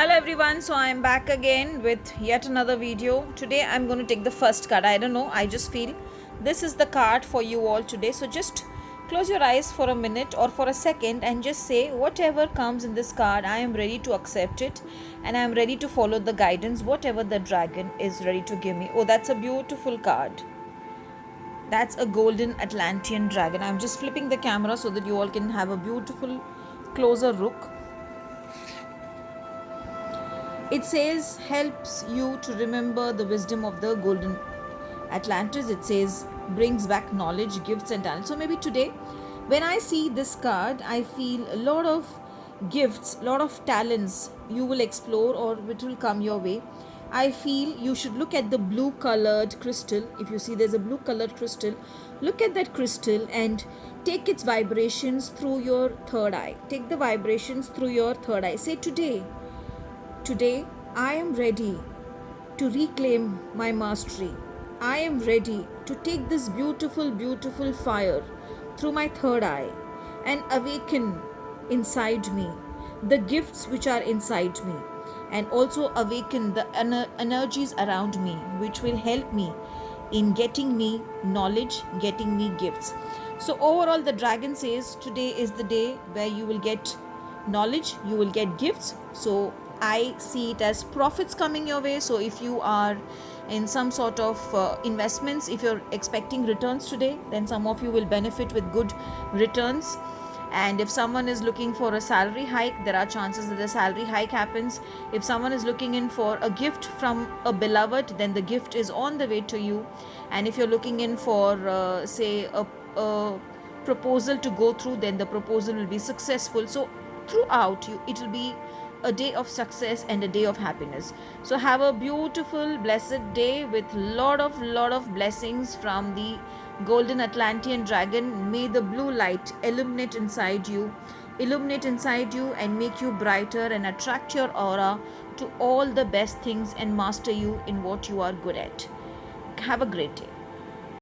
Hello everyone, so I'm back again with yet another video. Today I'm going to take the first card. I don't know, I just feel this is the card for you all today. So just close your eyes for a minute or for a second and just say whatever comes in this card, I am ready to accept it and I am ready to follow the guidance, whatever the dragon is ready to give me. Oh, that's a beautiful card. That's a golden Atlantean dragon. I'm just flipping the camera so that you all can have a beautiful closer look. It says helps you to remember the wisdom of the golden Atlantis. It says brings back knowledge, gifts and talent. So maybe today when I see this card, I feel a lot of gifts, a lot of talents you will explore or it will come your way. I feel you should look at the blue colored crystal. If you see there's a blue colored crystal, look at that crystal and take its vibrations through your third eye. Take the vibrations through your third eye. Say Today, I am ready to reclaim my mastery. I am ready to take this beautiful, beautiful fire through my third eye and awaken inside me the gifts which are inside me and also awaken the energies around me which will help me in getting me knowledge, getting me gifts. So overall the dragon says today is the day where you will get knowledge, you will get gifts. So I see it as profits coming your way. So if you are in some sort of investments, if you're expecting returns today, then some of you will benefit with good returns. And if someone is looking for a salary hike, there are chances that the salary hike happens. If someone is looking in for a gift from a beloved, then the gift is on the way to you. And if you're looking in for say a proposal to go through, then the proposal will be successful. So throughout you, it will be a day of success and a day of happiness. So have a beautiful blessed day with lot of blessings from the golden Atlantean dragon. May the blue light illuminate inside you and make you brighter and attract your aura to all the best things and master you in what you are good at. Have a great day.